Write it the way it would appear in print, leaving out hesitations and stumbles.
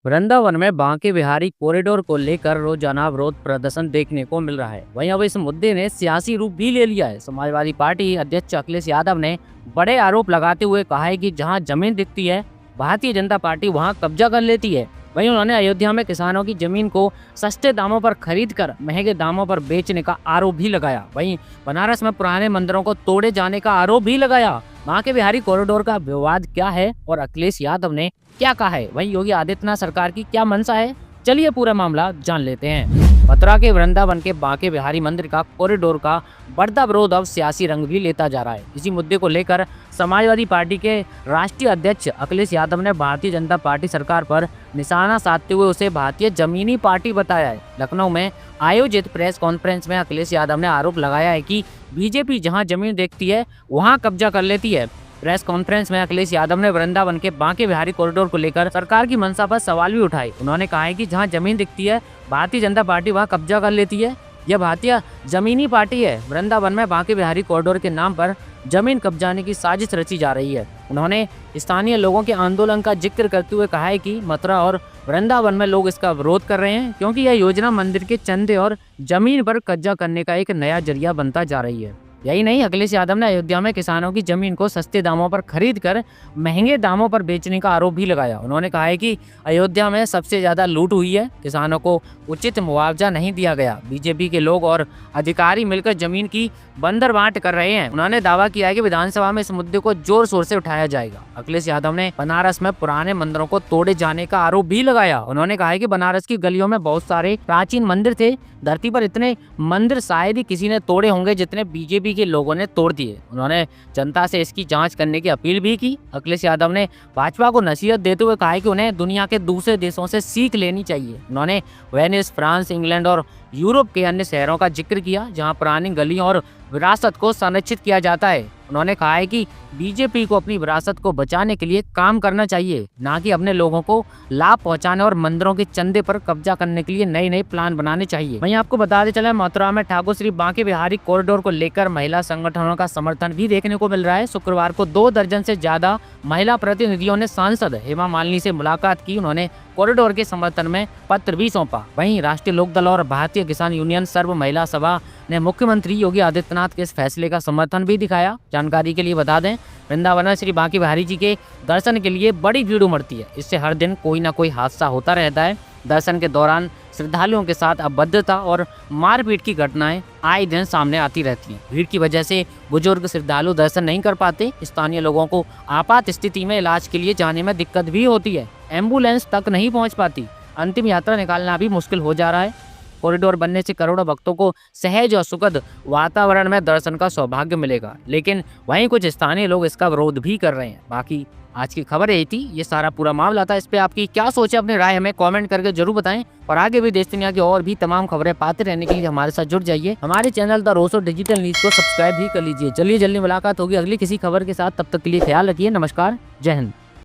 वृंदावन में बांके बिहारी कॉरिडोर को लेकर रोजाना विरोध प्रदर्शन देखने को मिल रहा है। वहीं अब इस मुद्दे ने सियासी रूप भी ले लिया है। समाजवादी पार्टी अध्यक्ष अखिलेश यादव ने बड़े आरोप लगाते हुए कहा है कि जहां जमीन दिखती है भारतीय जनता पार्टी वहां कब्जा कर लेती है। वहीं उन्होंने अयोध्या में किसानों की जमीन को सस्ते दामों पर खरीदकर महंगे दामों पर बेचने का आरोप भी लगाया। वहीं बनारस में पुराने मंदिरों को तोड़े जाने का आरोप भी लगाया। बांके बिहारी कॉरिडोर का विवाद क्या है और अखिलेश यादव ने क्या कहा है, वहीं योगी आदित्यनाथ सरकार की क्या मंशा है, चलिए पूरा मामला जान लेते हैं। मथुरा के वृंदावन के बांके बिहारी मंदिर का कॉरिडोर का बढ़ता विरोध अब सियासी रंग भी लेता जा रहा है। इसी मुद्दे को लेकर समाजवादी पार्टी के राष्ट्रीय अध्यक्ष अखिलेश यादव ने भारतीय जनता पार्टी सरकार पर निशाना साधते हुए उसे भारतीय जमीनी पार्टी बताया है। लखनऊ में आयोजित प्रेस कॉन्फ्रेंस में अखिलेश यादव ने आरोप लगाया है कि बीजेपी जहां जमीन देखती है वहां कब्जा कर लेती है। प्रेस कॉन्फ्रेंस में अखिलेश यादव ने वृंदावन के बांके बिहारी कॉरिडोर को लेकर सरकार की मंशा पर सवाल भी उठाए। उन्होंने कहा है कि जहां जमीन दिखती है भारतीय जनता पार्टी वहां कब्जा कर लेती है। यह भारतीय जमीनी पार्टी है। वृंदावन में बांके बिहारी कॉरिडोर के नाम पर जमीन कब्जाने की साजिश रची जा रही है। उन्होंने स्थानीय लोगों के आंदोलन का जिक्र करते हुए कहा है कि मथुरा और वृंदावन में लोग इसका विरोध कर रहे हैं क्योंकि यह योजना मंदिर के चंदे और जमीन पर कब्जा करने का एक नया जरिया बनता जा रही है। यही नहीं, अखिलेश यादव ने अयोध्या में किसानों की जमीन को सस्ते दामों पर खरीदकर महंगे दामों पर बेचने का आरोप भी लगाया। उन्होंने कहा है कि अयोध्या में सबसे ज्यादा लूट हुई है, किसानों को उचित मुआवजा नहीं दिया गया। बीजेपी के लोग और अधिकारी मिलकर जमीन की बंदरबांट कर रहे हैं। उन्होंने दावा किया है कि विधानसभा में इस मुद्दे को जोर शोर से उठाया जाएगा। अखिलेश यादव ने बनारस में पुराने मंदिरों को तोड़े जाने का आरोप भी लगाया। उन्होंने कहा है कि बनारस की गलियों में बहुत सारे प्राचीन मंदिर थे, धरती पर इतने मंदिर शायद ही किसी ने तोड़े होंगे जितने बीजेपी के लोगों ने तोड़ दिए। उन्होंने जनता से इसकी जांच करने की अपील भी की। अखिलेश यादव ने भाजपा को नसीहत देते हुए कहा कि उन्हें दुनिया के दूसरे देशों से सीख लेनी चाहिए। उन्होंने वेनिस, फ्रांस, इंग्लैंड और यूरोप के अन्य शहरों का जिक्र किया जहां पुरानी गलियों और विरासत को संरक्षित किया जाता है। उन्होंने कहा है कि बीजेपी को अपनी विरासत को बचाने के लिए काम करना चाहिए, ना कि अपने लोगों को लाभ पहुंचाने और मंदिरों के चंदे पर कब्जा करने के लिए नए नए प्लान बनाने चाहिए। वहीं आपको बताते चले, मथुरा में ठाकुर श्री बांके बिहारी कॉरिडोर को लेकर महिला संगठनों का समर्थन भी देखने को मिल रहा है। शुक्रवार को 2 दर्जन से ज्यादा महिला प्रतिनिधियों ने सांसद हेमा मालिनी से मुलाकात की। उन्होंने कॉरिडोर के समर्थन में पत्र भी सौंपा। वहीं राष्ट्रीय लोकदल और भारतीय किसान यूनियन सर्व महिला सभा ने मुख्यमंत्री योगी आदित्यनाथ के इस फैसले का समर्थन भी दिखाया। जानकारी के लिए बता दें, वृंदावन में श्री बांके बिहारी जी के दर्शन के लिए बड़ी भीड़ उमड़ती है। इससे हर दिन कोई ना कोई हादसा होता रहता है। दर्शन के दौरान श्रद्धालुओं के साथ अभद्रता और मारपीट की घटनाएं आए दिन सामने आती रहती हैं। भीड़ की वजह से बुजुर्ग श्रद्धालु दर्शन नहीं कर पाते। स्थानीय लोगों को आपात स्थिति में इलाज के लिए जाने में दिक्कत भी होती है। एम्बुलेंस तक नहीं पहुंच पाती। अंतिम यात्रा निकालना भी मुश्किल हो जा रहा है। कॉरिडोर बनने से करोड़ों भक्तों को सहज और सुखद वातावरण में दर्शन का सौभाग्य मिलेगा, लेकिन वहीं कुछ स्थानीय लोग इसका विरोध भी कर रहे हैं। बाकी आज की खबर यही थी। ये सारा पूरा मामला था। इस पे आपकी क्या सोच है, अपनी राय हमें कमेंट करके जरूर बताएं। और आगे भी देश दुनिया की और भी तमाम खबरें पाते रहने के लिए हमारे साथ जुड़ जाइए। हमारे channel the Roso digital news को सब्सक्राइब भी कर लीजिए। चलिए जल्दी मुलाकात होगी अगली किसी खबर के साथ। तब तक के लिए ख्याल रखिए। नमस्कार, जय हिंद।